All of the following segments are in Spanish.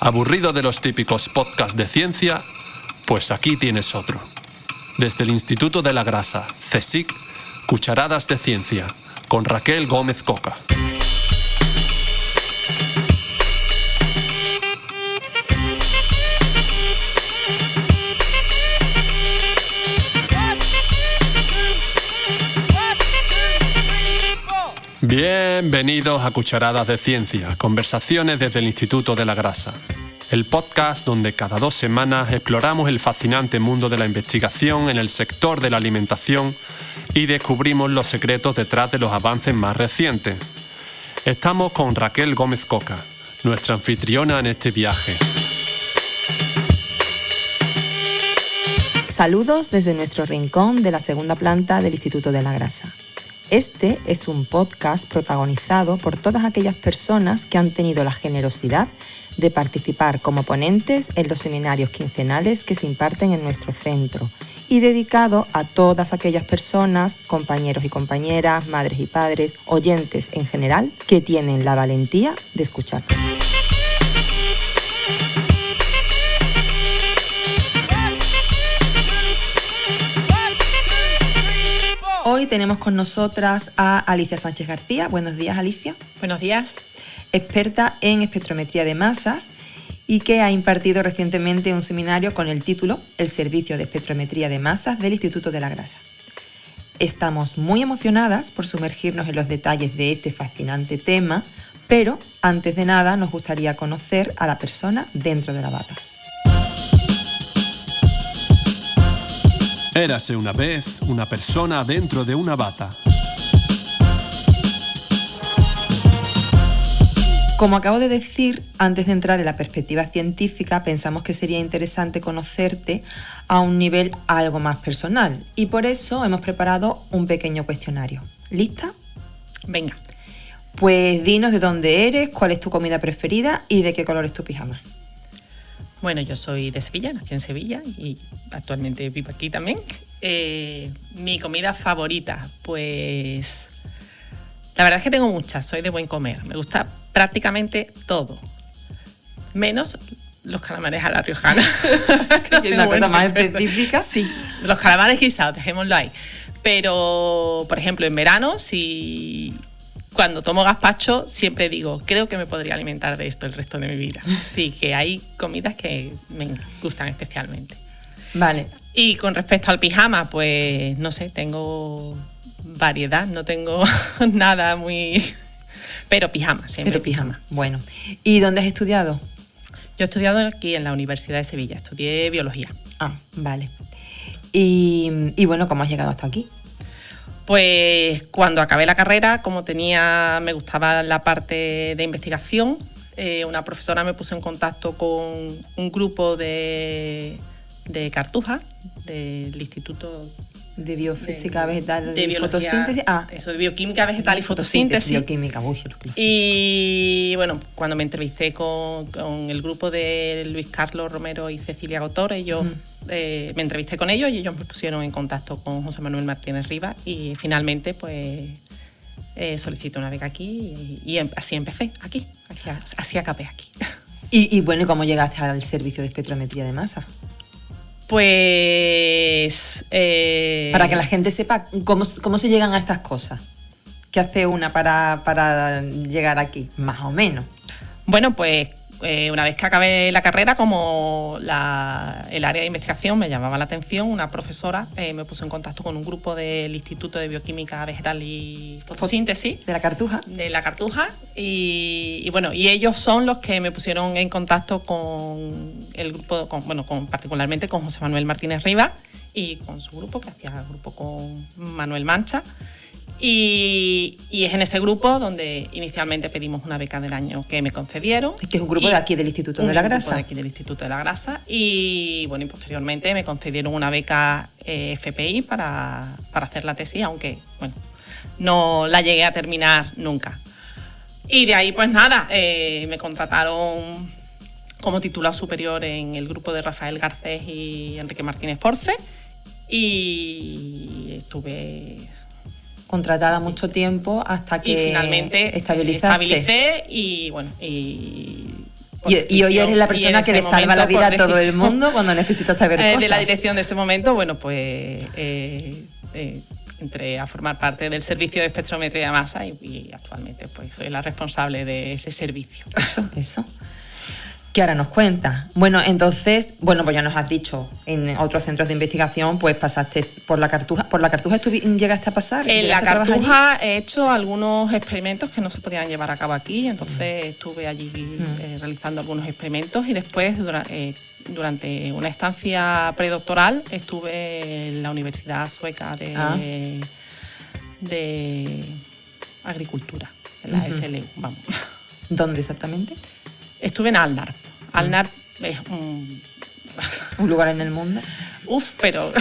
¿Aburrido de los típicos podcasts de ciencia? Pues aquí tienes otro. Desde el Instituto de la Grasa, CSIC, Cucharadas de Ciencia, con Raquel Gómez Coca. Bienvenidos a Cucharadas de Ciencia, conversaciones desde el Instituto de la Grasa. El podcast donde cada 2 semanas exploramos el fascinante mundo de la investigación en el sector de la alimentación y descubrimos los secretos detrás de los avances más recientes. Estamos con Raquel Gómez Coca, nuestra anfitriona en este viaje. Saludos desde nuestro rincón de la segunda planta del Instituto de la Grasa. Este es un podcast protagonizado por todas aquellas personas que han tenido la generosidad de participar como ponentes en los seminarios quincenales que se imparten en nuestro centro y dedicado a todas aquellas personas, compañeros y compañeras, madres y padres, oyentes en general, que tienen la valentía de escuchar. Hoy tenemos con nosotras a Alicia Sánchez García. Buenos días, Alicia. Buenos días. Experta en espectrometría de masas y que ha impartido recientemente un seminario con el título El servicio de espectrometría de masas del Instituto de la Grasa. Estamos muy emocionadas por sumergirnos en los detalles de este fascinante tema, pero antes de nada nos gustaría conocer a la persona dentro de la bata. Érase una vez una persona dentro de una bata. Como acabo de decir, antes de entrar en la perspectiva científica, pensamos que sería interesante conocerte a un nivel algo más personal y por eso hemos preparado un pequeño cuestionario. ¿Lista? Venga. Pues dinos de dónde eres, cuál es tu comida preferida y de qué color es tu pijama. Bueno, yo soy de Sevilla, nací en Sevilla y actualmente vivo aquí también. Mi comida favorita, pues la verdad es que tengo muchas, soy de buen comer. Me gusta prácticamente todo, menos los calamares a la riojana. ¿Hay una cosa más específica? Sí, los calamares guisados, dejémoslo ahí. Pero, por ejemplo, en verano, cuando tomo gazpacho, siempre digo, creo que me podría alimentar de esto el resto de mi vida. Así que hay comidas que me gustan especialmente. Vale. Y con respecto al pijama, pues no sé, tengo variedad, no tengo nada muy... Pero pijama, siempre. Pero pijama, bueno. ¿Y dónde has estudiado? Yo he estudiado aquí en la Universidad de Sevilla, estudié biología. Ah, vale. Y bueno, ¿cómo has llegado hasta aquí? Pues cuando acabé la carrera, como me gustaba la parte de investigación, una profesora me puso en contacto con un grupo de Cartuja, del Instituto de Biofísica Vegetal y Fotosíntesis. Eso, de Bioquímica Vegetal y Fotosíntesis. Bioquímica, Y bueno, cuando me entrevisté con el grupo de Luis Carlos Romero y Cecilia Gotor, me entrevisté con ellos y ellos me pusieron en contacto con José Manuel Martínez Rivas y finalmente pues solicité una beca aquí y así empecé aquí, así acabé aquí. Y bueno, ¿cómo llegaste al servicio de espectrometría de masa? Pues... para que la gente sepa cómo se llegan a estas cosas. ¿Qué hace una para llegar aquí? Más o menos. Bueno, pues una vez que acabé la carrera, como el área de investigación me llamaba la atención, una profesora me puso en contacto con un grupo del Instituto de Bioquímica Vegetal y Fotosíntesis. ¿De la Cartuja? De la Cartuja. Y bueno, y ellos son los que me pusieron en contacto con el grupo, particularmente con José Manuel Martínez Rivas y con su grupo, que hacía grupo con Manuel Mancha. Y es en ese grupo donde inicialmente pedimos una beca del año que me concedieron. Que es un grupo de aquí del Instituto de la Grasa. Un grupo de aquí del Instituto de la Grasa. Y bueno, y posteriormente me concedieron una beca FPI para hacer la tesis, aunque bueno, no la llegué a terminar nunca. Y de ahí pues nada, me contrataron como titular superior en el grupo de Rafael Garcés y Enrique Martínez Porce. Y estuve contratada mucho tiempo hasta que finalmente estabilicé y bueno, y Y hoy eres la persona que le salva la vida a todo el mundo cuando necesita saber cosas. De la dirección de ese momento, bueno, pues entré a formar parte del servicio de espectrometría de masa y actualmente pues soy la responsable de ese servicio. Eso. ¿Qué ahora nos cuentas? Bueno, entonces, pues ya nos has dicho, en otros centros de investigación, pues pasaste por la Cartuja. ¿Por la Cartuja llegaste a pasar? En la Cartuja he hecho algunos experimentos que no se podían llevar a cabo aquí, entonces estuve allí realizando algunos experimentos y después, durante una estancia predoctoral, estuve en la Universidad Sueca de Agricultura, en la SLU, vamos. ¿Dónde exactamente? Estuve en Alnarp. Alnarp es un lugar en el mundo. Pero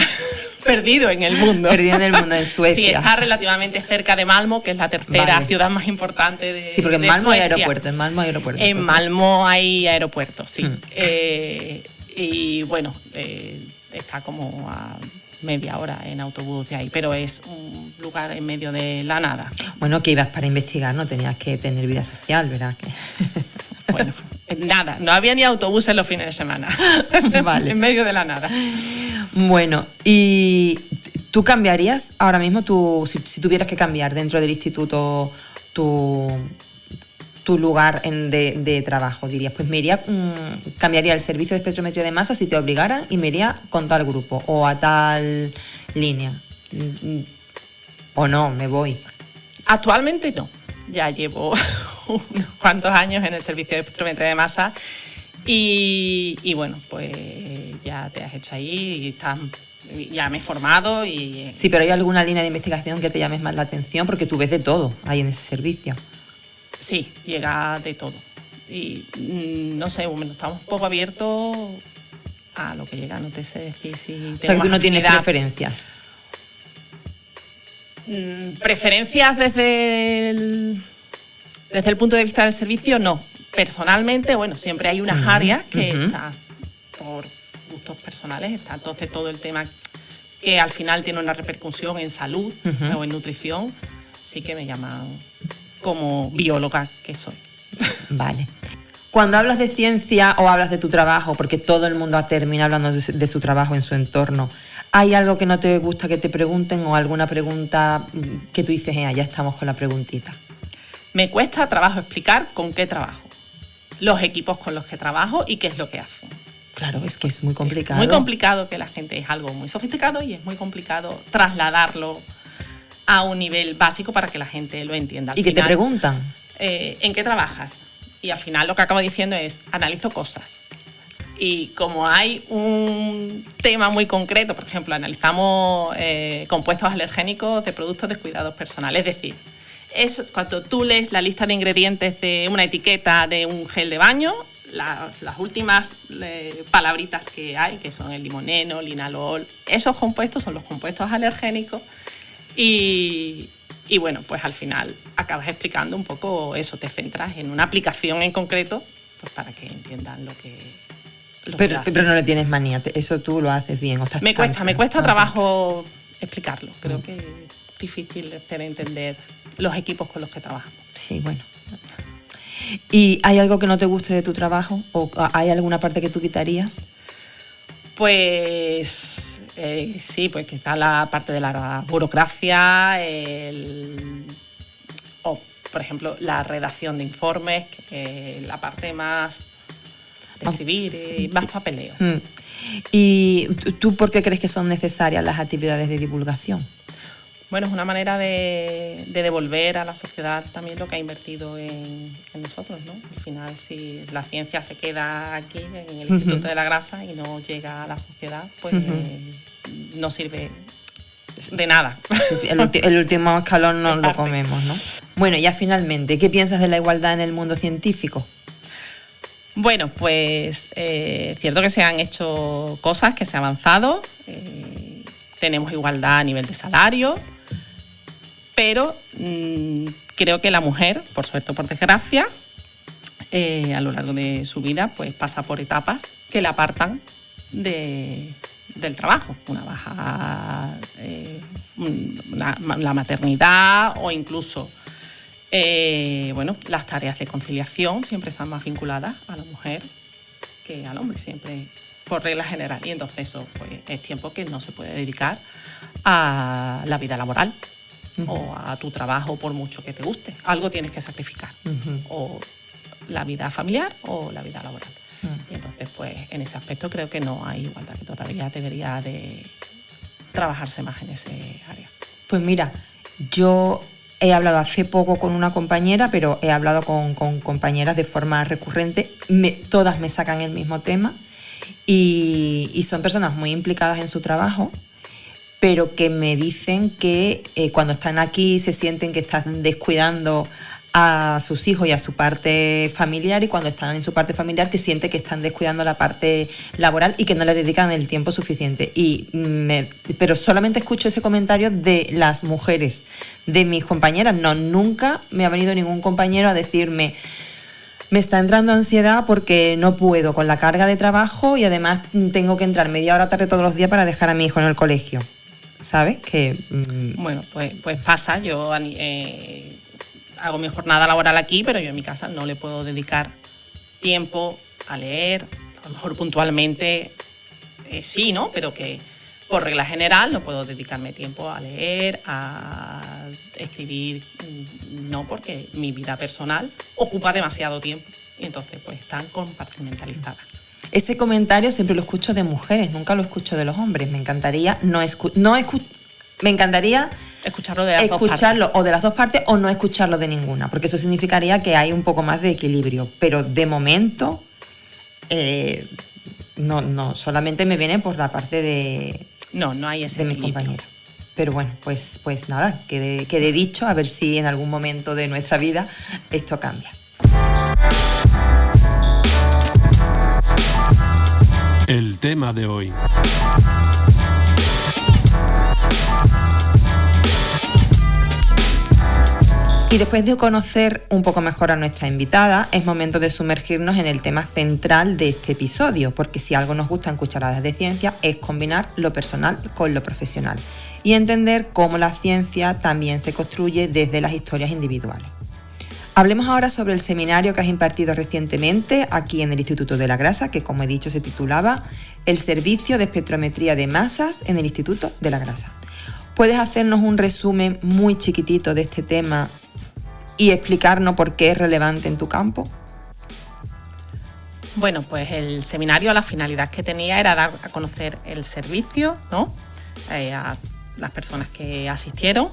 perdido en el mundo. Perdido en el mundo, en Suecia. Sí, está relativamente cerca de Malmo, que es la tercera ciudad más importante de Suecia. Sí, porque en Malmo hay aeropuerto. En Malmo hay aeropuerto, sí. Y bueno, está como a media hora en autobús de ahí, pero es un lugar en medio de la nada. Bueno, que ibas para investigar, no tenías que tener vida social, ¿verdad? Bueno, nada, no había ni autobuses los fines de semana. Vale. En medio de la nada. Bueno, ¿y tú cambiarías ahora mismo, si tuvieras que cambiar dentro del instituto tu lugar de trabajo? Dirías, pues cambiaría el servicio de espectrometría de masa si te obligaran y me iría con tal grupo o a tal línea. O no, me voy. Actualmente no. Ya llevo unos cuantos años en el servicio de espectrometría de masa y bueno, pues ya te has hecho ahí y ya me he formado. Sí, pero ¿hay alguna línea de investigación que te llame más la atención? Porque tú ves de todo ahí en ese servicio. Sí, llega de todo. Y no sé, estamos un poco abiertos a lo que llega, no te sé decir si... O sea, que tú no tienes preferencias. Preferencias desde el punto de vista del servicio, no. Personalmente, bueno, siempre hay unas áreas que están por gustos personales, está entonces todo el tema que al final tiene una repercusión en salud o en nutrición, sí que me llaman como bióloga que soy. Vale. Cuando hablas de ciencia o hablas de tu trabajo, porque todo el mundo termina hablando de su trabajo en su entorno, ¿hay algo que no te gusta que te pregunten o alguna pregunta que tú dices, ya estamos con la preguntita? Me cuesta trabajo explicar con qué trabajo, los equipos con los que trabajo y qué es lo que hacen. Claro, es que es muy complicado. Es muy complicado, que la gente es algo muy sofisticado y es muy complicado trasladarlo a un nivel básico para que la gente lo entienda. ¿Y qué te preguntan? ¿En qué trabajas? Y al final lo que acabo diciendo es, analizo cosas. Y como hay un tema muy concreto, por ejemplo, analizamos compuestos alergénicos de productos de cuidados personales. Es decir, cuando tú lees la lista de ingredientes de una etiqueta de un gel de baño, las últimas palabritas que hay, que son el limoneno, linalol, esos compuestos son los compuestos alergénicos. Y bueno, pues al final acabas explicando un poco eso, te centras en una aplicación en concreto, pues para que entiendan lo que pero no le tienes manía, eso tú lo haces bien. Me cuesta trabajo explicarlo, creo que es difícil de entender los equipos con los que trabajamos. Sí, bueno. ¿Y hay algo que no te guste de tu trabajo? ¿O hay alguna parte que tú quitarías? Pues sí, pues que está la parte de la burocracia, por ejemplo, la redacción de informes, la parte más de escribir, más papeleo. ¿Y tú por qué crees que son necesarias las actividades de divulgación? Bueno, es una manera de devolver a la sociedad también lo que ha invertido en nosotros, ¿no? Al final, si la ciencia se queda aquí, en el Instituto de la Grasa, y no llega a la sociedad, pues no sirve de nada. El último escalón no lo comemos, ¿no? Bueno, ya finalmente, ¿qué piensas de la igualdad en el mundo científico? Bueno, pues cierto que se han hecho cosas, que se ha avanzado, tenemos igualdad a nivel de salario, pero creo que la mujer, por suerte o por desgracia, a lo largo de su vida, pues pasa por etapas que la apartan del trabajo, una baja, la maternidad o incluso Bueno, las tareas de conciliación siempre están más vinculadas a la mujer que al hombre, siempre por regla general. Y entonces eso pues, es tiempo que no se puede dedicar a la vida laboral o a tu trabajo por mucho que te guste. Algo tienes que sacrificar. O la vida familiar o la vida laboral. Y entonces, pues, en ese aspecto creo que no hay igualdad, que todavía debería de trabajarse más en ese área. Pues mira, yo he hablado hace poco con una compañera, pero he hablado con compañeras de forma recurrente. Todas me sacan el mismo tema y son personas muy implicadas en su trabajo, pero que me dicen que cuando están aquí se sienten que están descuidando a sus hijos y a su parte familiar, y cuando están en su parte familiar que siente que están descuidando la parte laboral y que no le dedican el tiempo suficiente. Pero solamente escucho ese comentario de las mujeres, de mis compañeras. No, nunca me ha venido ningún compañero a decirme: me está entrando ansiedad porque no puedo con la carga de trabajo y además tengo que entrar media hora tarde todos los días para dejar a mi hijo en el colegio. ¿Sabes? Bueno, pues pasa. Yo hago mi jornada laboral aquí, pero yo en mi casa no le puedo dedicar tiempo a leer. A lo mejor puntualmente sí, ¿no? Pero que por regla general no puedo dedicarme tiempo a leer, a escribir, no, porque mi vida personal ocupa demasiado tiempo y entonces pues están compartimentalizadas. Ese comentario siempre lo escucho de mujeres, nunca lo escucho de los hombres. Me encantaría escucharlo de las dos partes. O de las dos partes o no escucharlo de ninguna, porque eso significaría que hay un poco más de equilibrio. Pero de momento no, solamente me viene por la parte de hay ese de mis compañeras. Pero bueno, pues nada, quede dicho, a ver si en algún momento de nuestra vida esto cambia. El tema de hoy. Y después de conocer un poco mejor a nuestra invitada, es momento de sumergirnos en el tema central de este episodio, porque si algo nos gusta en Cucharadas de Ciencia es combinar lo personal con lo profesional y entender cómo la ciencia también se construye desde las historias individuales. Hablemos ahora sobre el seminario que has impartido recientemente aquí en el Instituto de la Grasa, que como he dicho se titulaba El servicio de espectrometría de masas en el Instituto de la Grasa. ¿Puedes hacernos un resumen muy chiquitito de este tema y explicarnos por qué es relevante en tu campo? Bueno, pues el seminario, la finalidad que tenía era dar a conocer el servicio, ¿no? A las personas que asistieron.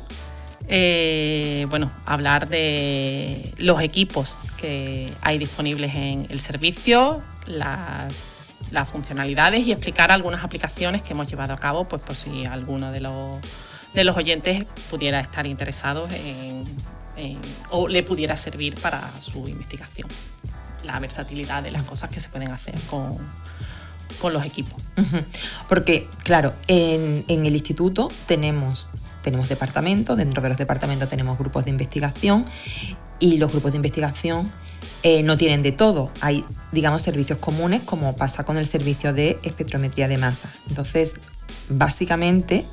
Hablar de los equipos que hay disponibles en el servicio, las funcionalidades y explicar algunas aplicaciones que hemos llevado a cabo, pues por si alguno de los oyentes pudiera estar interesados o le pudiera servir para su investigación. La versatilidad de las cosas que se pueden hacer con los equipos. Porque, claro, en el instituto tenemos departamentos, dentro de los departamentos tenemos grupos de investigación y los grupos de investigación no tienen de todo. Hay, digamos, servicios comunes como pasa con el servicio de espectrometría de masa. Entonces, básicamente,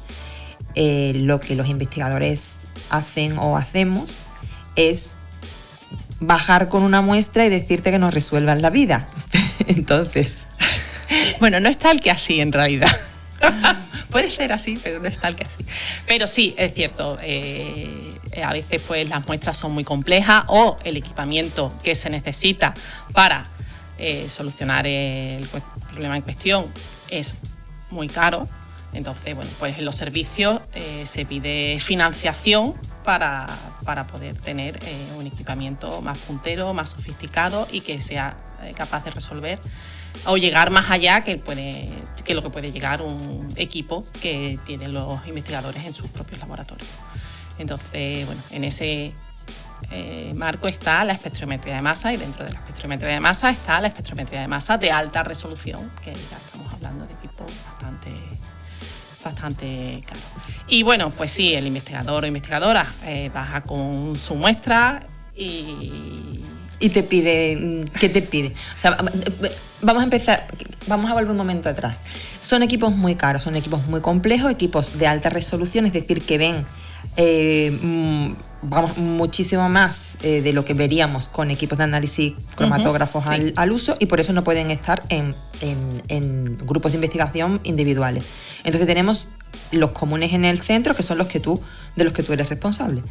lo que los investigadores hacen o hacemos es bajar con una muestra y decirte que nos resuelvan la vida. Entonces... Bueno, no es tal que así en realidad. Puede ser así, pero no es tal que así. Pero sí, es cierto, a veces pues las muestras son muy complejas o el equipamiento que se necesita para solucionar el problema en cuestión es muy caro. Entonces, bueno, pues en los servicios se pide financiación para poder tener un equipamiento más puntero, más sofisticado y que sea capaz de resolver o llegar más allá que lo que puede llegar un equipo que tienen los investigadores en sus propios laboratorios. Entonces, bueno, en ese marco está la espectrometría de masa y dentro de la espectrometría de masa está la espectrometría de masa de alta resolución, que ya estamos hablando de equipos bastante caros. Y bueno, pues sí, el investigador o investigadora baja con su muestra y te pide, ¿qué te pide? O sea, vamos a volver un momento atrás. Son equipos muy caros, son equipos muy complejos, equipos de alta resolución, es decir, que ven vamos muchísimo más de lo que veríamos con equipos de análisis cromatógrafos al uso, y por eso no pueden estar en grupos de investigación individuales. Entonces tenemos los comunes en el centro, que son de los que tú eres responsable.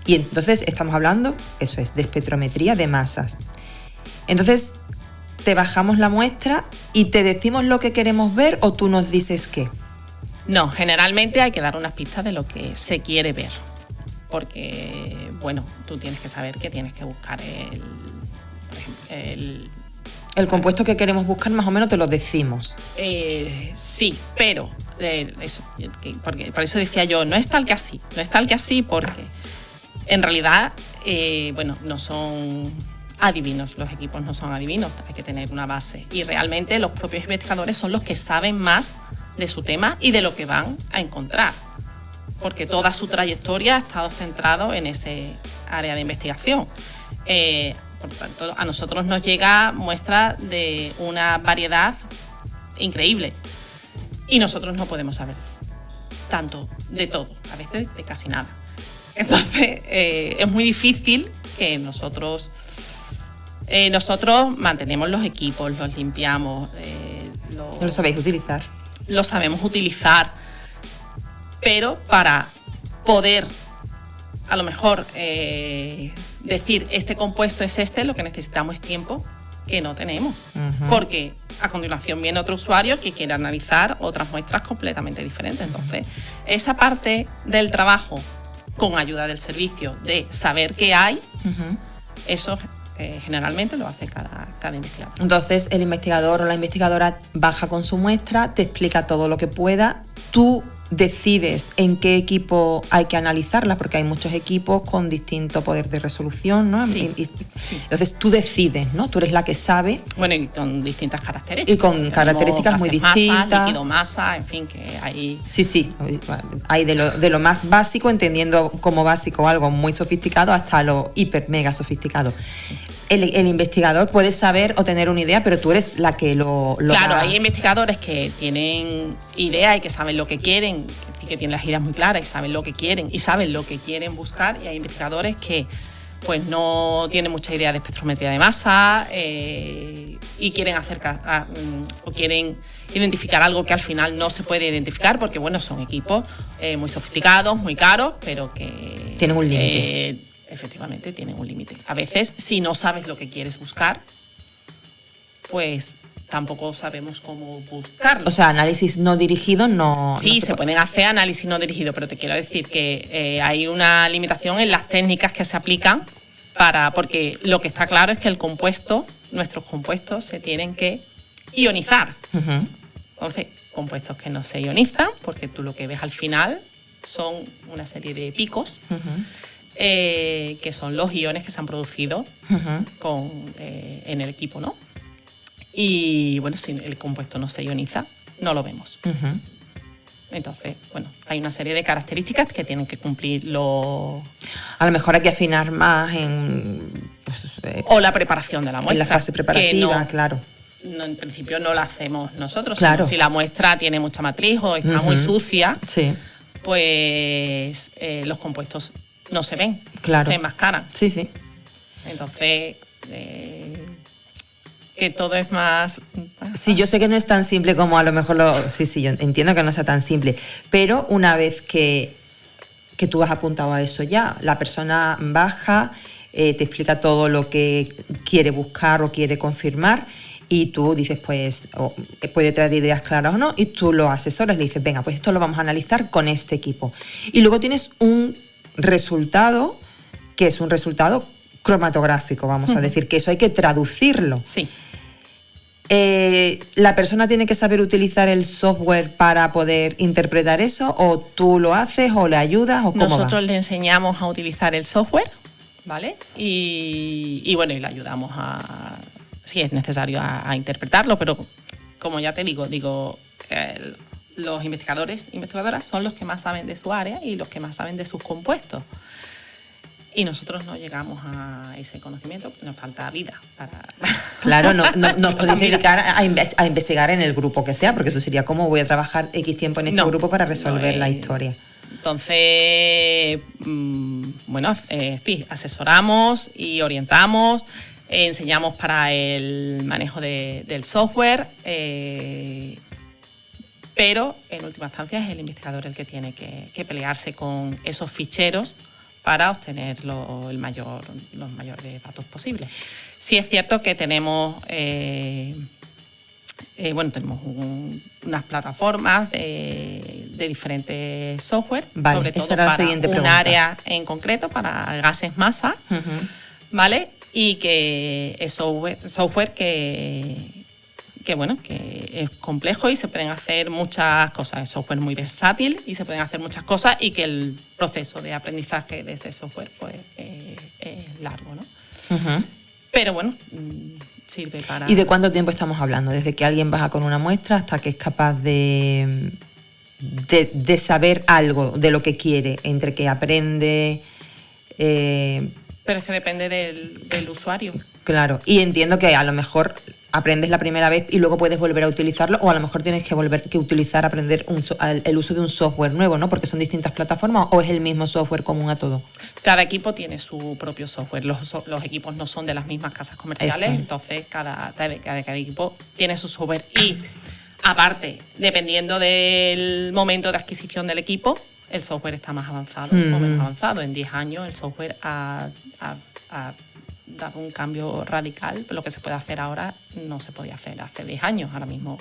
Y entonces estamos hablando, eso es, de espectrometría de masas. Entonces te bajamos la muestra y te decimos lo que queremos ver, o tú nos dices qué. No, generalmente hay que dar unas pistas de lo que se quiere ver. Porque, bueno, tú tienes que saber que tienes que buscar el compuesto que queremos buscar, más o menos te lo decimos. Sí, pero por eso decía yo, no es tal que así, porque en realidad, no son adivinos, los equipos no son adivinos, hay que tener una base. Y realmente los propios investigadores son los que saben más de su tema y de lo que van a encontrar, porque toda su trayectoria ha estado centrado en ese área de investigación. Por tanto, a nosotros nos llega muestra de una variedad increíble y nosotros no podemos saber tanto de todo, a veces de casi nada. Entonces, es muy difícil que nosotros mantenemos los equipos, los limpiamos. ¿Lo sabéis utilizar? Lo sabemos utilizar, pero para poder, a lo mejor, decir este compuesto es lo que necesitamos es tiempo que no tenemos. Porque a continuación viene otro usuario que quiere analizar otras muestras completamente diferentes. Entonces, esa parte del trabajo con ayuda del servicio de saber qué hay, eso generalmente lo hace cada investigador. Entonces, el investigador o la investigadora baja con su muestra, te explica todo lo que pueda, tú decides en qué equipo hay que analizarla, porque hay muchos equipos con distinto poder de resolución, ¿no? Sí. Entonces tú decides, ¿no? Tú eres la que sabe. Bueno, y con distintas características. Y con características muy distintas. Masa, líquido, masa, en fin, que hay... Sí. Hay de lo más básico, entendiendo como básico algo muy sofisticado, hasta lo hiper mega sofisticado. Sí. El investigador puede saber o tener una idea, pero tú eres la que lo Claro, da. hay investigadores que tienen idea y que saben lo que quieren, que tienen las ideas muy claras y saben lo que quieren y saben lo que quieren buscar, y hay investigadores que pues no tienen mucha idea de espectrometría de masa y quieren o quieren identificar algo que al final no se puede identificar, porque bueno, son equipos muy sofisticados, muy caros, pero que tienen un límite. Efectivamente, tienen un límite. A veces, si no sabes lo que quieres buscar, pues tampoco sabemos cómo buscarlo. O sea, análisis no dirigido no... Sí, se pueden hacer análisis no dirigido, pero te quiero decir que hay una limitación en las técnicas que se aplican porque lo que está claro es que nuestros compuestos se tienen que ionizar. Entonces, compuestos que no se ionizan, porque tú lo que ves al final son una serie de picos, que son los iones que se han producido en el equipo, ¿no? Y bueno, si el compuesto no se ioniza, no lo vemos. Entonces, bueno, hay una serie de características que tienen que cumplir los... A lo mejor hay que afinar más o la preparación de la muestra. En la fase preparativa, claro. No, en principio no la hacemos nosotros. Claro. Si la muestra tiene mucha matriz o está muy sucia, sí, pues los compuestos no se ven, claro, se enmascaran. Sí. Entonces, que todo es más... Sí, yo sé que no es tan simple como a lo mejor Sí, yo entiendo que no sea tan simple, pero una vez que tú has apuntado a eso ya, la persona baja, te explica todo lo que quiere buscar o quiere confirmar, y tú dices, pues, puede traer ideas claras o no, y tú lo asesoras, le dices, venga, pues esto lo vamos a analizar con este equipo. Y luego tienes un resultado que es un resultado cromatográfico, vamos a decir, que eso hay que traducirlo. Sí. ¿La persona tiene que saber utilizar el software para poder interpretar eso, o tú lo haces o le ayudas, o cómo Nosotros va? le enseñamos a utilizar el software, ¿vale? Y bueno, y le ayudamos si es necesario, a interpretarlo, pero como ya te digo, los investigadoras son los que más saben de su área y los que más saben de sus compuestos. Y nosotros no llegamos a ese conocimiento, nos falta vida para... Claro, no podéis dedicar a investigar en el grupo que sea, porque eso sería como voy a trabajar X tiempo en este grupo para resolver la historia. Entonces, bueno, sí, asesoramos y orientamos, enseñamos para el manejo del software, pero en última instancia es el investigador el que tiene que pelearse con esos ficheros para obtener los mayores datos posibles. Sí es cierto que tenemos, tenemos unas plataformas de diferentes software, vale, sobre todo para un área en concreto, para gases masa, ¿vale? Y que es software que es complejo y se pueden hacer muchas cosas. Es software muy versátil y se pueden hacer muchas cosas, y que el proceso de aprendizaje de ese software pues es largo, ¿no? Pero bueno, sirve para... ¿Y de cuánto tiempo estamos hablando? Desde que alguien baja con una muestra hasta que es capaz de saber algo de lo que quiere, entre que aprende... Pero es que depende del usuario. Claro, y entiendo que a lo mejor aprendes la primera vez y luego puedes volver a utilizarlo, o a lo mejor tienes que aprender el uso de un software nuevo, ¿no? Porque son distintas plataformas, ¿o es el mismo software común a todo? Cada equipo tiene su propio software. Los equipos no son de las mismas casas comerciales. Eso. Entonces cada equipo tiene su software. Y aparte, dependiendo del momento de adquisición del equipo, el software está más avanzado o menos avanzado. En 10 años el software ha dado un cambio radical. Lo que se puede hacer ahora no se podía hacer hace 10 años. Ahora mismo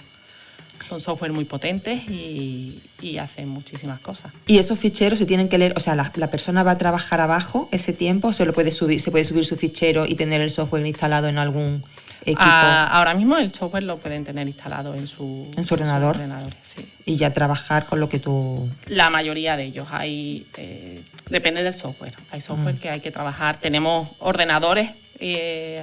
son software muy potentes y hacen muchísimas cosas. ¿Y esos ficheros se tienen que leer? O sea, ¿la persona va a trabajar abajo ese tiempo? ¿Se puede subir su fichero y tener el software instalado en algún equipo? Ahora mismo el software lo pueden tener instalado en su ordenador. Sí. Y ya trabajar con lo que tú... La mayoría de ellos. Depende del software. Hay software que hay que trabajar. Tenemos ordenadores,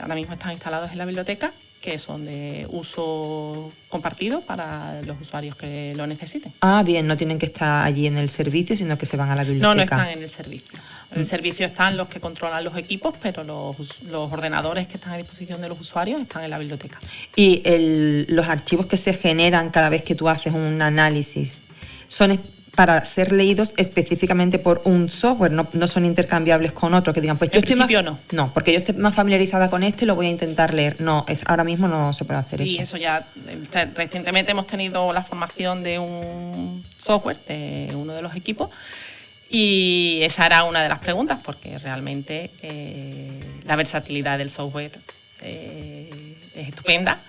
ahora mismo están instalados en la biblioteca, que son de uso compartido para los usuarios que lo necesiten. Ah, bien, no tienen que estar allí en el servicio, sino que se van a la biblioteca. No están en el servicio. En el servicio están los que controlan los equipos, pero los ordenadores que están a disposición de los usuarios están en la biblioteca. ¿Y los archivos que se generan cada vez que tú haces un análisis son para ser leídos específicamente por un software, no son intercambiables con otro, que digan, pues yo estoy más... No, porque yo estoy más familiarizada con este, lo voy a intentar leer. No, ahora mismo no se puede hacer eso. Y eso ya, recientemente hemos tenido la formación de un software de uno de los equipos, y esa era una de las preguntas, porque realmente la versatilidad del software es estupenda,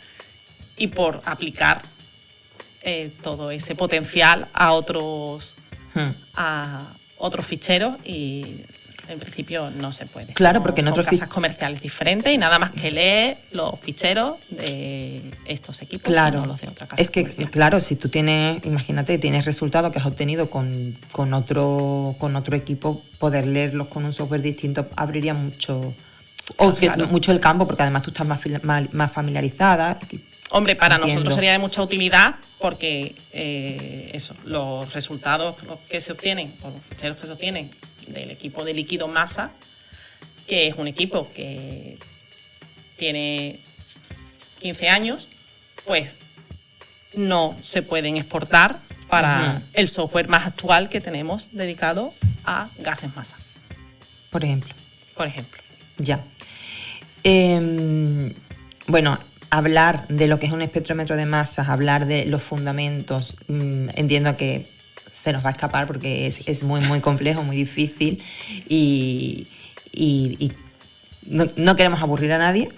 y por aplicar todo ese potencial a otros ficheros, y en principio no se puede. Claro, porque en otros casas comerciales diferentes y nada más que leer los ficheros de estos equipos. Claro, no los de otra casa es que comercial. claro, si tú imagínate, tienes resultados que has obtenido con otro equipo, poder leerlos con un software distinto abriría mucho el campo, porque además tú estás más familiarizada. Hombre, para nosotros sería de mucha utilidad, porque los resultados que se obtienen, o los ficheros que se obtienen del equipo de líquido masa, que es un equipo que tiene 15 años, pues no se pueden exportar para el software más actual que tenemos dedicado a gases masa. Por ejemplo. Ya. Bueno, hablar de lo que es un espectrómetro de masas, hablar de los fundamentos, entiendo que se nos va a escapar porque es muy, muy complejo, muy difícil, y no queremos aburrir a nadie,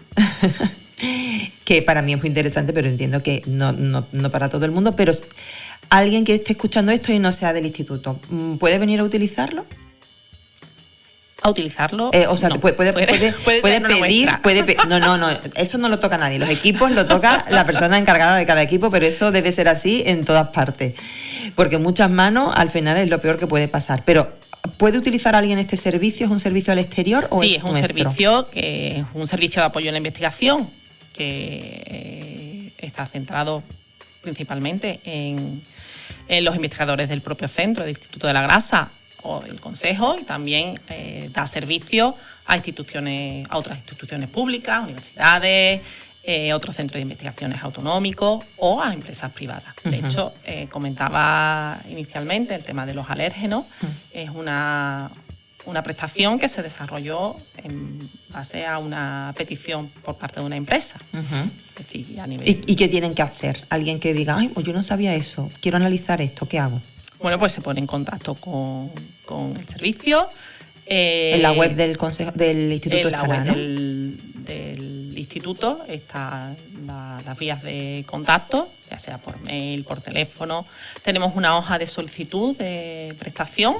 que para mí es muy interesante, pero entiendo que no para todo el mundo. Pero alguien que esté escuchando esto y no sea del instituto, ¿puede venir a utilizarlo? A utilizarlo. O sea, no. puede pedir. No, eso no lo toca nadie. Los equipos lo toca la persona encargada de cada equipo, pero eso debe ser así en todas partes. Porque muchas manos al final es lo peor que puede pasar. Pero, ¿puede utilizar alguien este servicio? ¿Es un servicio al exterior o sí, es nuestro? Es un servicio de apoyo a la investigación que está centrado principalmente en los investigadores del propio centro, del Instituto de la Grasa o del Consejo, y también da servicio a otras instituciones públicas, universidades, otros centros de investigaciones autonómicos o a empresas privadas. De hecho, comentaba inicialmente el tema de los alérgenos. Es una prestación que se desarrolló en base a una petición por parte de una empresa. Uh-huh. Es decir, a nivel... ¿Y qué tienen que hacer? Alguien que diga, ay, pues yo no sabía eso, quiero analizar esto, ¿qué hago? Bueno, pues se pone en contacto con el servicio. En la web del instituto estará, ¿no? Del instituto están las vías de contacto, ya sea por mail, por teléfono. Tenemos una hoja de solicitud de prestación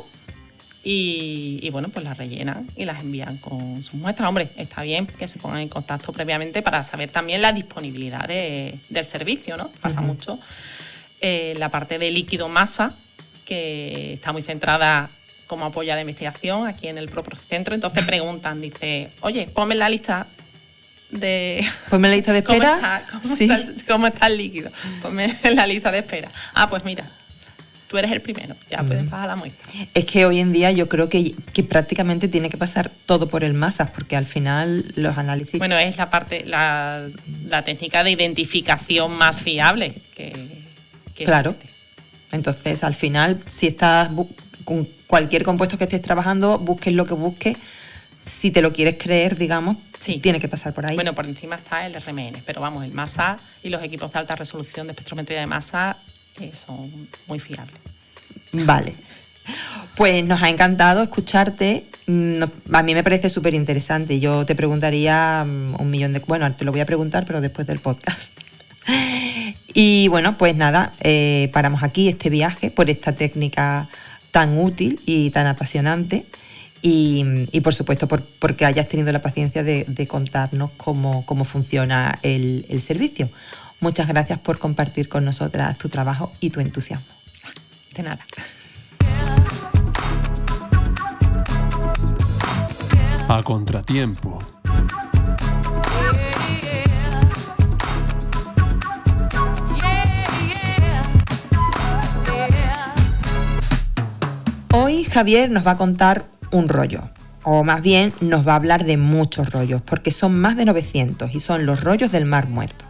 y bueno, pues las rellenan y las envían con sus muestras. Hombre, está bien que se pongan en contacto previamente para saber también la disponibilidad del servicio, ¿no? Pasa mucho. La parte de líquido masa, que está muy centrada como apoya la investigación aquí en el propio centro, entonces preguntan, dice, oye, ponme en la lista de... Ponme en la lista de espera. ¿Cómo está el líquido? Ponme en la lista de espera. Ah, pues mira, tú eres el primero, ya puedes pasar la muestra. Es que hoy en día yo creo que prácticamente tiene que pasar todo por el masas, porque al final los análisis... Bueno, es la parte, la técnica de identificación más fiable que claro. existe. Entonces, al final, si estás con cualquier compuesto que estés trabajando, busques lo que busques, si te lo quieres creer, digamos, sí, tiene que pasar por ahí. Bueno, por encima está el RMN, pero vamos, el masa y los equipos de alta resolución de espectrometría de masa son muy fiables. Vale. Pues nos ha encantado escucharte. A mí me parece súper interesante. Yo te preguntaría bueno, te lo voy a preguntar, pero después del podcast. Y bueno, pues nada, paramos aquí este viaje por esta técnica tan útil y tan apasionante y por supuesto porque hayas tenido la paciencia de contarnos cómo funciona el servicio. Muchas gracias por compartir con nosotras tu trabajo y tu entusiasmo. De nada. A contratiempo. Hoy Javier nos va a contar un rollo, o más bien nos va a hablar de muchos rollos, porque son más de 900 y son los rollos del Mar Muerto,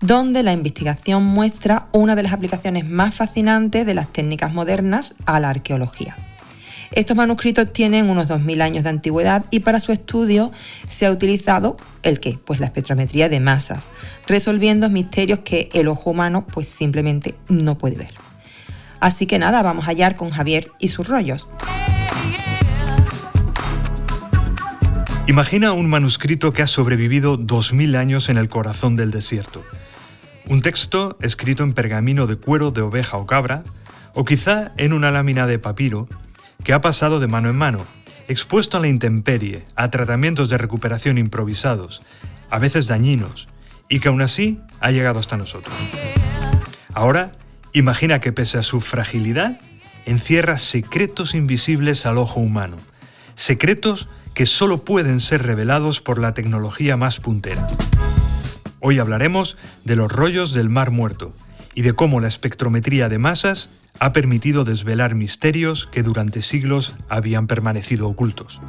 donde la investigación muestra una de las aplicaciones más fascinantes de las técnicas modernas a la arqueología. Estos manuscritos tienen unos 2000 años de antigüedad y para su estudio se ha utilizado ¿el qué? Pues la espectrometría de masas, resolviendo misterios que el ojo humano pues simplemente no puede ver. Así que nada, vamos a hallar con Javier y sus rollos. Imagina un manuscrito que ha sobrevivido 2000 años en el corazón del desierto. Un texto escrito en pergamino de cuero de oveja o cabra, o quizá en una lámina de papiro, que ha pasado de mano en mano, expuesto a la intemperie, a tratamientos de recuperación improvisados, a veces dañinos, y que aún así ha llegado hasta nosotros. Ahora, imagina que pese a su fragilidad, encierra secretos invisibles al ojo humano, secretos que solo pueden ser revelados por la tecnología más puntera. Hoy hablaremos de los rollos del Mar Muerto y de cómo la espectrometría de masas ha permitido desvelar misterios que durante siglos habían permanecido ocultos.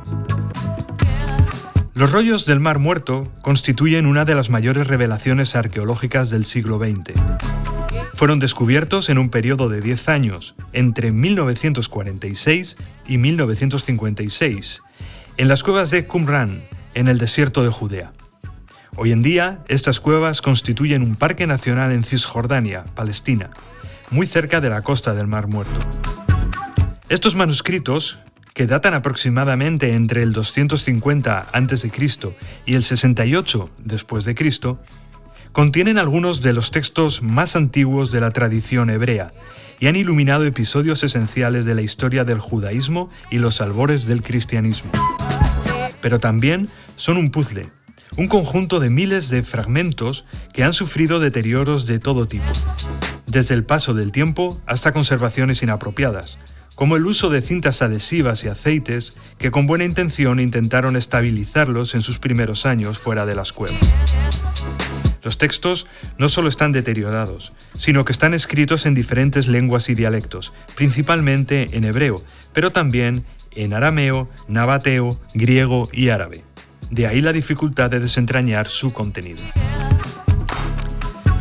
Los rollos del Mar Muerto constituyen una de las mayores revelaciones arqueológicas del siglo XX. Fueron descubiertos en un periodo de 10 años, entre 1946 y 1956, en las cuevas de Qumran, en el desierto de Judea. Hoy en día, estas cuevas constituyen un parque nacional en Cisjordania, Palestina, muy cerca de la costa del Mar Muerto. Estos manuscritos, que datan aproximadamente entre el 250 a.C. y el 68 después de Cristo, contienen algunos de los textos más antiguos de la tradición hebrea y han iluminado episodios esenciales de la historia del judaísmo y los albores del cristianismo. Pero también son un puzzle, un conjunto de miles de fragmentos que han sufrido deterioros de todo tipo, desde el paso del tiempo hasta conservaciones inapropiadas, como el uso de cintas adhesivas y aceites que con buena intención intentaron estabilizarlos en sus primeros años fuera de las cuevas. Los textos no solo están deteriorados, sino que están escritos en diferentes lenguas y dialectos, principalmente en hebreo, pero también en arameo, nabateo, griego y árabe. De ahí la dificultad de desentrañar su contenido.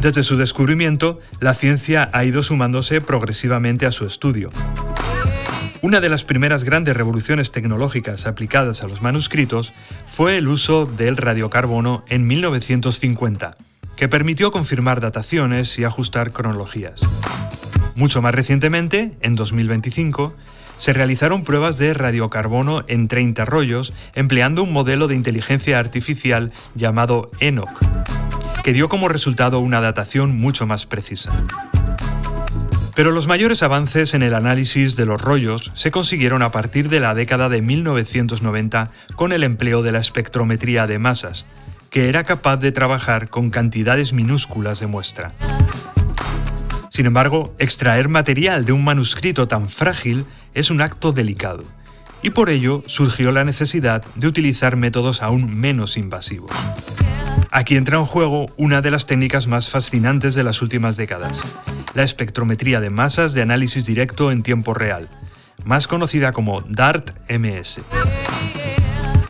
Desde su descubrimiento, la ciencia ha ido sumándose progresivamente a su estudio. Una de las primeras grandes revoluciones tecnológicas aplicadas a los manuscritos fue el uso del radiocarbono en 1950, que permitió confirmar dataciones y ajustar cronologías. Mucho más recientemente, en 2025, se realizaron pruebas de radiocarbono en 30 rollos empleando un modelo de inteligencia artificial llamado ENOC, que dio como resultado una datación mucho más precisa. Pero los mayores avances en el análisis de los rollos se consiguieron a partir de la década de 1990 con el empleo de la espectrometría de masas, que era capaz de trabajar con cantidades minúsculas de muestra. Sin embargo, extraer material de un manuscrito tan frágil es un acto delicado, y por ello surgió la necesidad de utilizar métodos aún menos invasivos. Aquí entra en juego una de las técnicas más fascinantes de las últimas décadas, la espectrometría de masas de análisis directo en tiempo real, más conocida como DART-MS.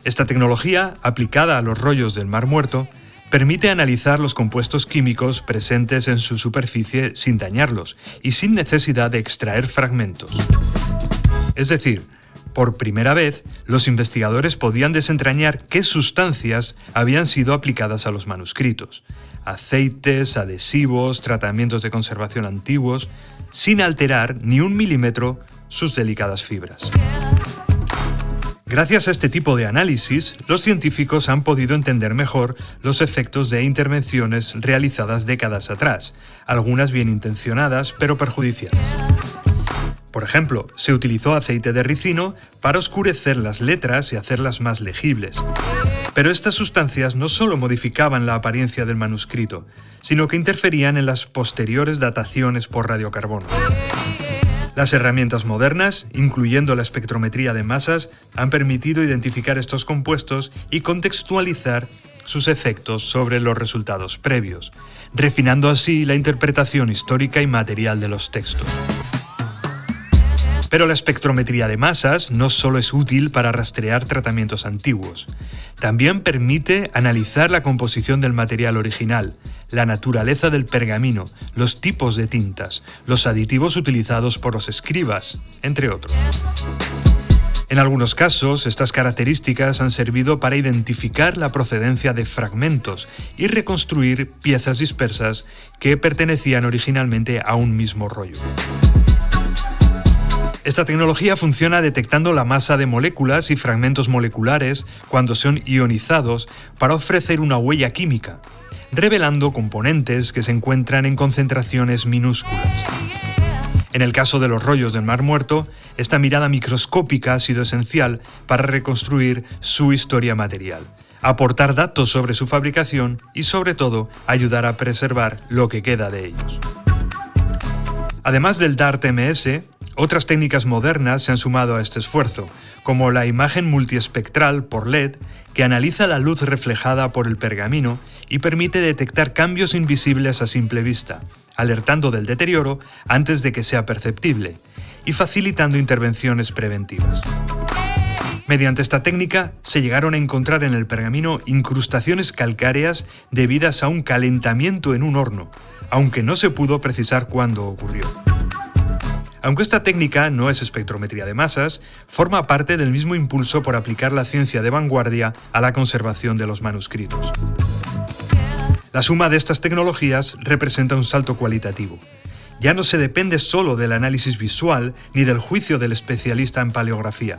Esta tecnología, aplicada a los rollos del Mar Muerto, permite analizar los compuestos químicos presentes en su superficie sin dañarlos y sin necesidad de extraer fragmentos. Es decir, por primera vez, los investigadores podían desentrañar qué sustancias habían sido aplicadas a los manuscritos, aceites, adhesivos, tratamientos de conservación antiguos, sin alterar ni un milímetro sus delicadas fibras. Gracias a este tipo de análisis, los científicos han podido entender mejor los efectos de intervenciones realizadas décadas atrás, algunas bien intencionadas pero perjudiciales. Por ejemplo, se utilizó aceite de ricino para oscurecer las letras y hacerlas más legibles. Pero estas sustancias no solo modificaban la apariencia del manuscrito, sino que interferían en las posteriores dataciones por radiocarbono. Las herramientas modernas, incluyendo la espectrometría de masas, han permitido identificar estos compuestos y contextualizar sus efectos sobre los resultados previos, refinando así la interpretación histórica y material de los textos. Pero la espectrometría de masas no solo es útil para rastrear tratamientos antiguos, también permite analizar la composición del material original, la naturaleza del pergamino, los tipos de tintas, los aditivos utilizados por los escribas, entre otros. En algunos casos, estas características han servido para identificar la procedencia de fragmentos y reconstruir piezas dispersas que pertenecían originalmente a un mismo rollo. Esta tecnología funciona detectando la masa de moléculas y fragmentos moleculares cuando son ionizados para ofrecer una huella química, revelando componentes que se encuentran en concentraciones minúsculas. En el caso de los rollos del Mar Muerto, esta mirada microscópica ha sido esencial para reconstruir su historia material, aportar datos sobre su fabricación y, sobre todo, ayudar a preservar lo que queda de ellos. Además del DART-MS, otras técnicas modernas se han sumado a este esfuerzo, como la imagen multiespectral por LED, que analiza la luz reflejada por el pergamino y permite detectar cambios invisibles a simple vista, alertando del deterioro antes de que sea perceptible y facilitando intervenciones preventivas. Mediante esta técnica se llegaron a encontrar en el pergamino incrustaciones calcáreas debidas a un calentamiento en un horno, aunque no se pudo precisar cuándo ocurrió. Aunque esta técnica no es espectrometría de masas, forma parte del mismo impulso por aplicar la ciencia de vanguardia a la conservación de los manuscritos. La suma de estas tecnologías representa un salto cualitativo. Ya no se depende solo del análisis visual ni del juicio del especialista en paleografía.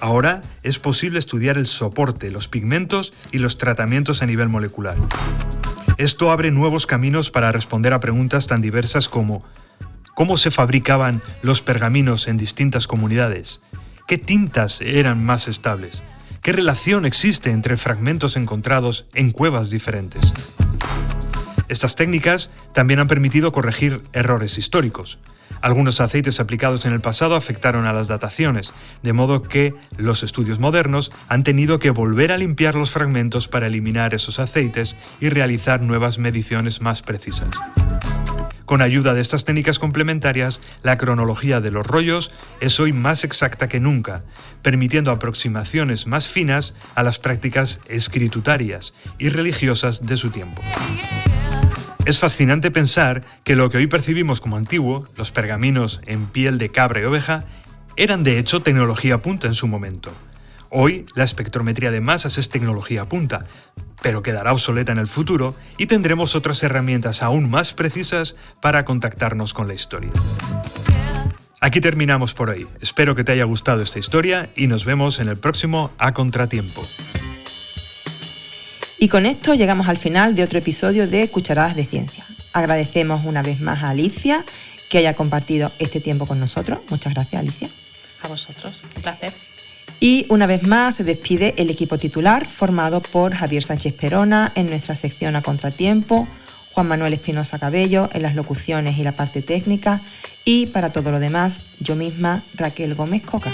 Ahora es posible estudiar el soporte, los pigmentos y los tratamientos a nivel molecular. Esto abre nuevos caminos para responder a preguntas tan diversas como ¿cómo se fabricaban los pergaminos en distintas comunidades? ¿Qué tintas eran más estables? ¿Qué relación existe entre fragmentos encontrados en cuevas diferentes? Estas técnicas también han permitido corregir errores históricos. Algunos aceites aplicados en el pasado afectaron a las dataciones, de modo que los estudios modernos han tenido que volver a limpiar los fragmentos para eliminar esos aceites y realizar nuevas mediciones más precisas. Con ayuda de estas técnicas complementarias, la cronología de los rollos es hoy más exacta que nunca, permitiendo aproximaciones más finas a las prácticas escritutarias y religiosas de su tiempo. Es fascinante pensar que lo que hoy percibimos como antiguo, los pergaminos en piel de cabra y oveja, eran de hecho tecnología punta en su momento. Hoy la espectrometría de masas es tecnología punta, pero quedará obsoleta en el futuro y tendremos otras herramientas aún más precisas para contactarnos con la historia. Aquí terminamos por hoy. Espero que te haya gustado esta historia y nos vemos en el próximo A Contratiempo. Y con esto llegamos al final de otro episodio de Cucharadas de Ciencia. Agradecemos una vez más a Alicia que haya compartido este tiempo con nosotros. Muchas gracias, Alicia. A vosotros, qué placer. Y una vez más se despide el equipo titular formado por Javier Sánchez Perona en nuestra sección A Contratiempo, Juan Manuel Espinosa Cabello en las locuciones y la parte técnica y para todo lo demás, yo misma, Raquel Gómez Coca.